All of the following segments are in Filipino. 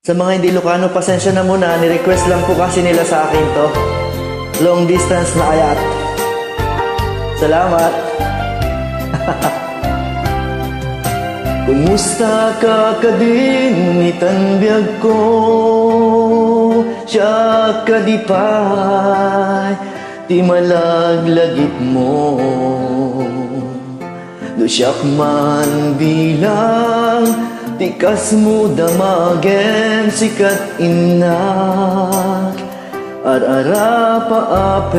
Sa mga hindi Ilocano, pasensya na muna. Ni-request lang po kasi nila sa akin to. Long distance na ayat. Salamat. Kumusta ka kadin itanbyag ko? Siya kadipay, di malaglagit mo. Do siyak man bilang tikas mo damagen sikat inak ar-ara paapen.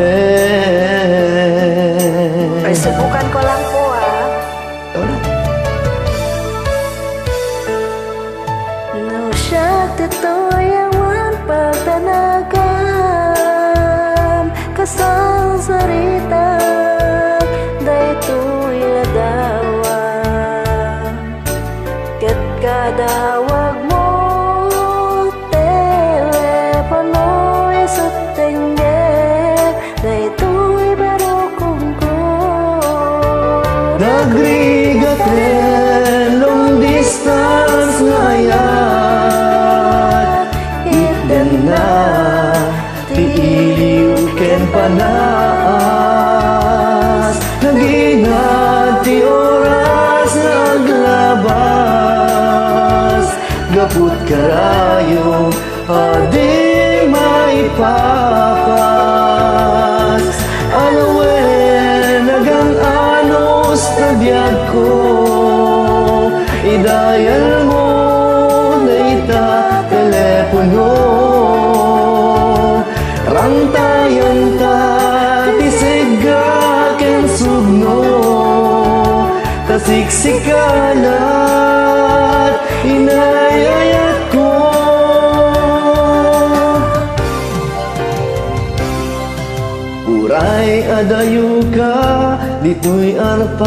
Ay, subukan ko lang po No siya titoyawan pagtanagan kasang sarita daytoy ladawan ket kadawag mo telepono isutengge daytoy barokong ko nagrigaten long distance ngayat iden na ti iliw ken panas nagingat ti oras naglabas gaput karayo adi maipapas alawen nagang anos na biyag ko idayal mo na ita telepono rantayan ta tisega ken sugno tasiksikalat inayayat ko uray adayo ka dito'y arpan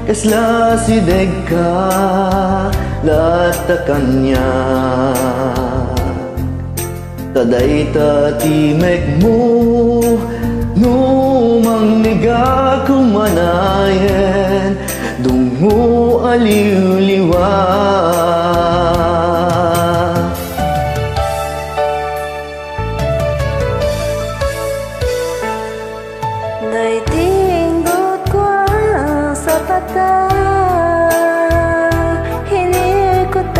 kasla sideg ka latakanya tadayta timek mo numang niga kumanayen dungo aliw-liwa Naitinggot ko sa pata hinikotak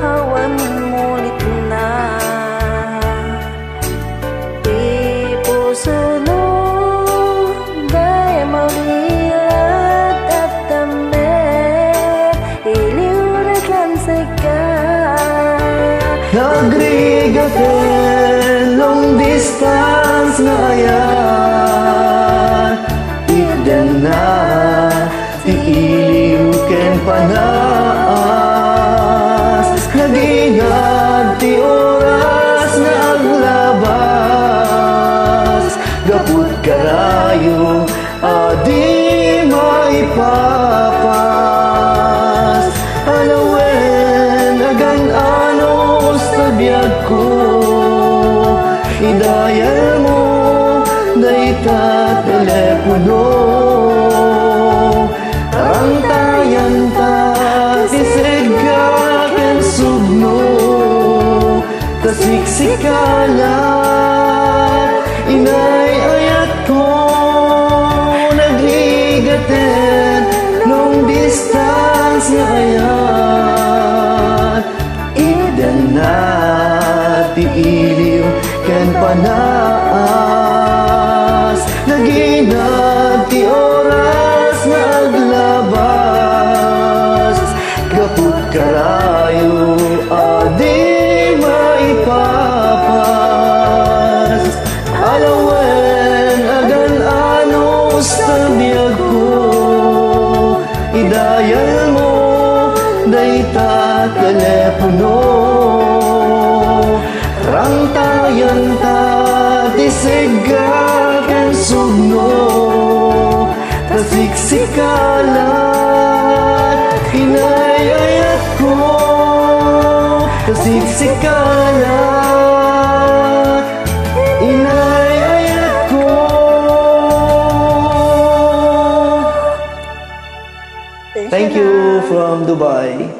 hawan mulit na di puso no day mauliat at damit iliw na kansika nagrigaten long distance na ayat iden na ti iliw ken panas nagingat ti oras na aglabas gaput karayo adi maipapas alawen agan anos na biyag ko idayal mo dayta telepono rantayan ta tisega ken sugno tasiksikalat inayayat ko nagligaten long distance nga ayat iden na ti iliw ken panas naginat ti oras na aglabas gaput karayo adi maipapas alawen agan anos na biyag ko idayal mo dayta telepono rantayan ta tisega ken sugno tasiksikalat inayayat ko tasiksikalat inayayat ko. Thank you from Dubai.